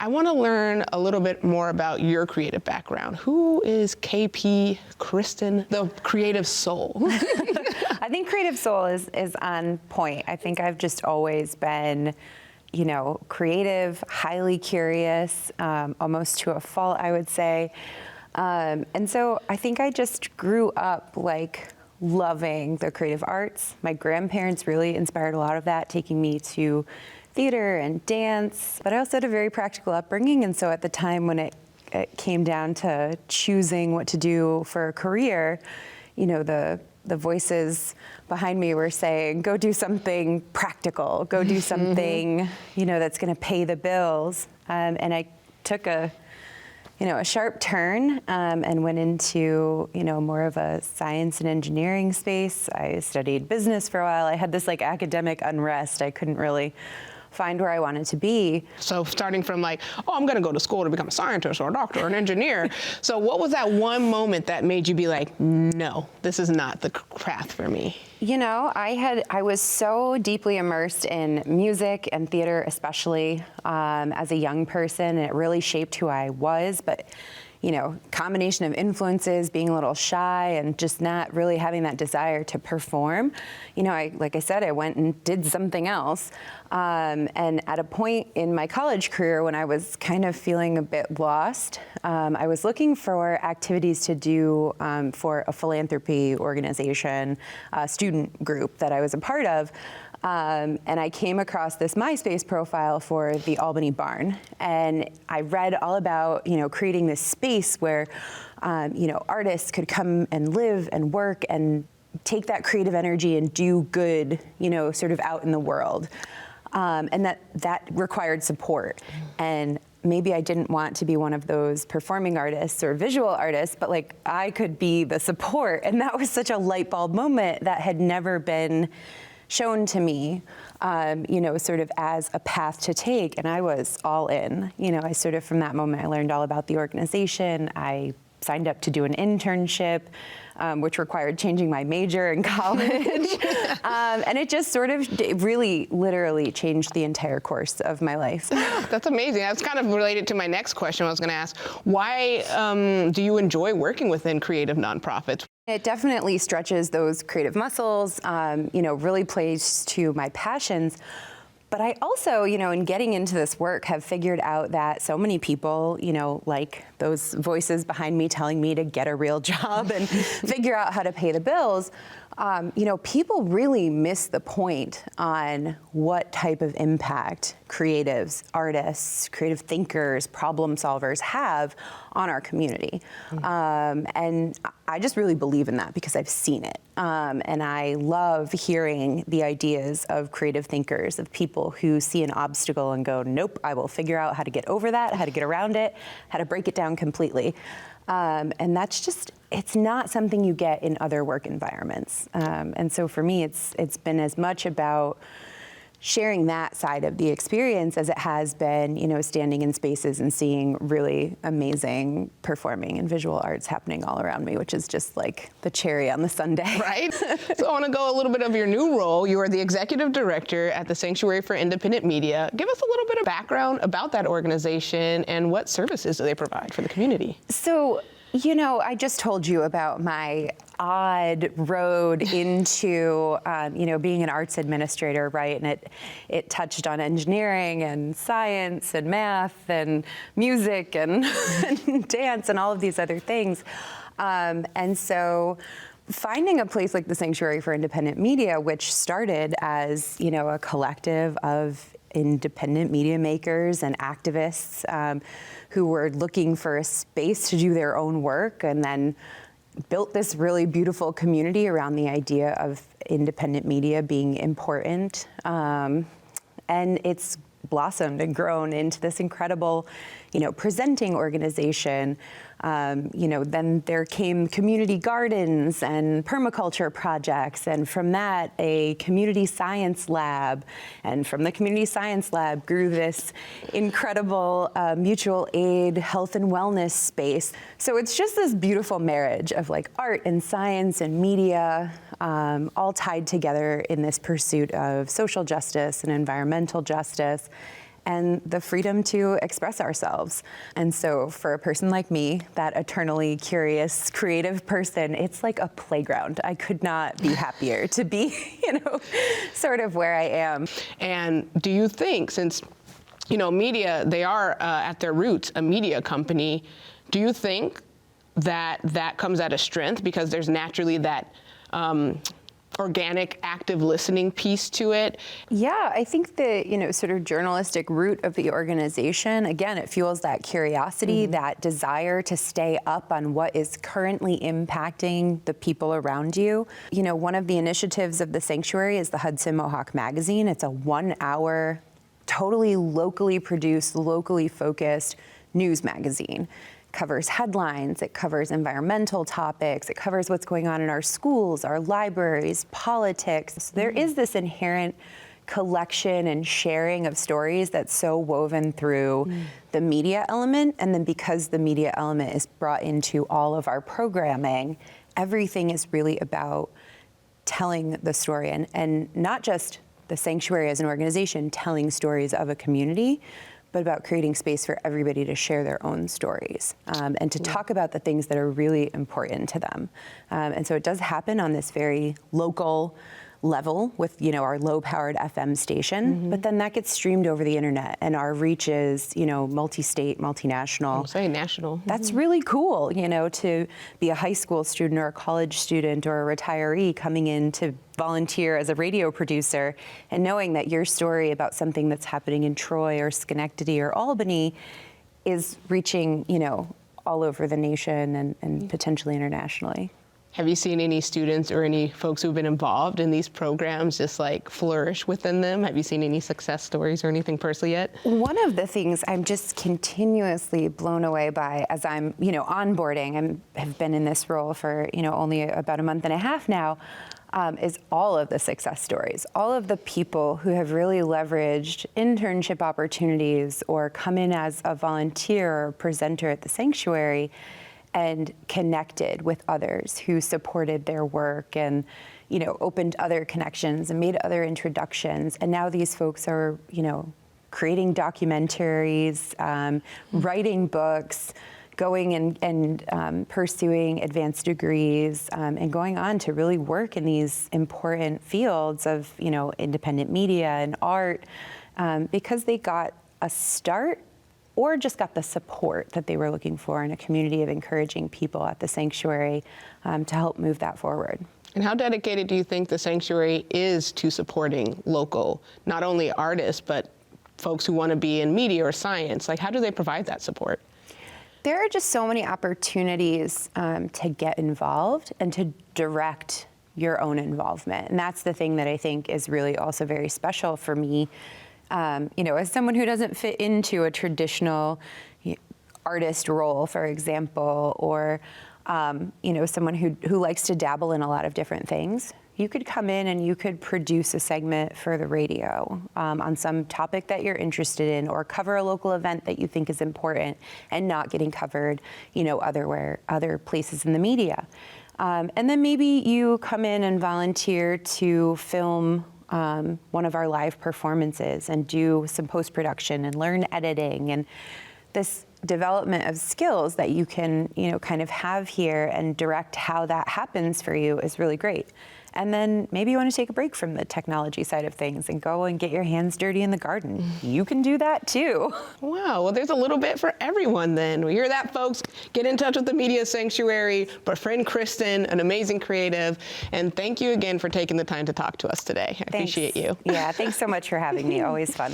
I want to learn a little bit more about your creative background. Who is KP Kristen, the creative soul? I think creative soul is on point. I think I've just always been, you know, creative, highly curious, almost to a fault, I would say. And so I think I just grew up like loving the creative arts. My grandparents really inspired a lot of that, taking me to theater and dance, but I also had a very practical upbringing. And so at the time when it came down to choosing what to do for a career, you know, the voices behind me were saying, go do something practical, go do something, you know, that's going to pay the bills. And I took a sharp turn and went into, you know, more of a science and engineering space. I studied business for a while. I had this like academic unrest. I couldn't really find where I wanted to be. So starting from like, oh, I'm going to go to school to become a scientist or a doctor or an engineer. So what was that one moment that made you be like, no, this is not the path for me? You know, I was so deeply immersed in music and theater, especially as a young person, and it really shaped who I was. But, you know, combination of influences, being a little shy and just not really having that desire to perform. You know, like I said, I went and did something else. And at a point in my college career when I was kind of feeling a bit lost, I was looking for activities to do for a philanthropy organization, student group that I was a part of. And I came across this MySpace profile for the Albany Barn. And I read all about, you know, creating this space where, you know, artists could come and live and work and take that creative energy and do good, you know, sort of out in the world. And that required support. And maybe I didn't want to be one of those performing artists or visual artists, but like I could be the support. And that was such a light bulb moment that had never been shown to me, you know, sort of as a path to take. And I was all in. You know, I sort of, from that moment, I learned all about the organization. I signed up to do an internship, which required changing my major in college. And it just sort of really literally changed the entire course of my life. That's amazing. That's kind of related to my next question I was going to ask. Why do you enjoy working within creative nonprofits? It definitely stretches those creative muscles, you know, really plays to my passions. But I also, you know, in getting into this work, have figured out that so many people, you know, like those voices behind me telling me to get a real job and figure out how to pay the bills, you know, people really miss the point on what type of impact creatives, artists, creative thinkers, problem solvers have on our community. And I just really believe in that because I've seen it. And I love hearing the ideas of creative thinkers, of people who see an obstacle and go, nope, I will figure out how to get over that, how to get around it, how to break it down completely. And that's just, it's not something you get in other work environments. And so for me, it's been as much about sharing that side of the experience as it has been, you know, standing in spaces and seeing really amazing performing and visual arts happening all around me, which is just like the cherry on the sundae. Right? So I want to go a little bit of your new role. You are the executive director at the Sanctuary for Independent Media. Give us a little bit of background about that organization and what services do they provide for the community? So, you know, I just told you about my odd road into, you know, being an arts administrator, right? And it touched on engineering and science and math and music and, and dance and all of these other things. And so finding a place like the Sanctuary for Independent Media, which started as, you know, a collective of independent media makers and activists who were looking for a space to do their own work, and then built this really beautiful community around the idea of independent media being important. And it's blossomed and grown into this incredible, you know, presenting organization. You know, then there came community gardens and permaculture projects, and from that, a community science lab. And from the community science lab grew this incredible mutual aid health and wellness space. So it's just this beautiful marriage of like art and science and media, all tied together in this pursuit of social justice and environmental justice. and the freedom to express ourselves. And so for a person like me, that eternally curious, creative person, it's like a playground. I could not be happier to be, sort of where I am. And do you think, since, media, they are at their roots a media company, do you think that comes at a strength because there's naturally that organic, active listening piece to it? Yeah, I think the, sort of journalistic root of the organization, again, it fuels that curiosity, that desire to stay up on what is currently impacting the people around you. One of the initiatives of the Sanctuary is the Hudson Mohawk Magazine. It's a 1-hour, totally locally produced, locally focused news magazine. Covers headlines, it covers environmental topics, it covers what's going on in our schools, our libraries, politics. So there is this inherent collection and sharing of stories that's so woven through the media element, and then because the media element is brought into all of our programming, everything is really about telling the story, and not just the Sanctuary as an organization telling stories of a community, but about creating space for everybody to share their own stories and to talk about the things that are really important to them. And so it does happen on this very local level with, our low-powered FM station, but then that gets streamed over the internet, and our reach is, multi-state, multinational. I'm saying national. That's really cool, to be a high school student or a college student or a retiree coming in to volunteer as a radio producer, and knowing that your story about something that's happening in Troy or Schenectady or Albany is reaching, all over the nation and potentially internationally. Have you seen any students or any folks who've been involved in these programs just flourish within them? Have you seen any success stories or anything personally yet? One of the things I'm just continuously blown away by as I'm, onboarding, I've been in this role for, only about a month and a half now, is all of the success stories, all of the people who have really leveraged internship opportunities or come in as a volunteer or presenter at the Sanctuary and connected with others who supported their work and, opened other connections and made other introductions. And now these folks are, creating documentaries, writing books, going and pursuing advanced degrees, and going on to really work in these important fields of, independent media and art, because they got a start or just got the support that they were looking for in a community of encouraging people at the Sanctuary to help move that forward. And how dedicated do you think the Sanctuary is to supporting local, not only artists, but folks who want to be in media or science? How do they provide that support? There are just so many opportunities to get involved and to direct your own involvement. And that's the thing that I think is really also very special for me. As someone who doesn't fit into a traditional artist role, for example, or, someone who likes to dabble in a lot of different things, you could come in and you could produce a segment for the radio on some topic that you're interested in, or cover a local event that you think is important and not getting covered, other places in the media. And then maybe you come in and volunteer to film one of our live performances and do some post-production and learn editing, and this development of skills that you can, kind of have here and direct how that happens for you is really great. And then maybe you want to take a break from the technology side of things and go and get your hands dirty in the garden. You can do that too. Wow, well, there's a little bit for everyone then. We hear that, folks. Get in touch with the Media Sanctuary, befriend Kristen, an amazing creative, and thank you again for taking the time to talk to us today. I appreciate you. Yeah, thanks so much for having me. Always fun.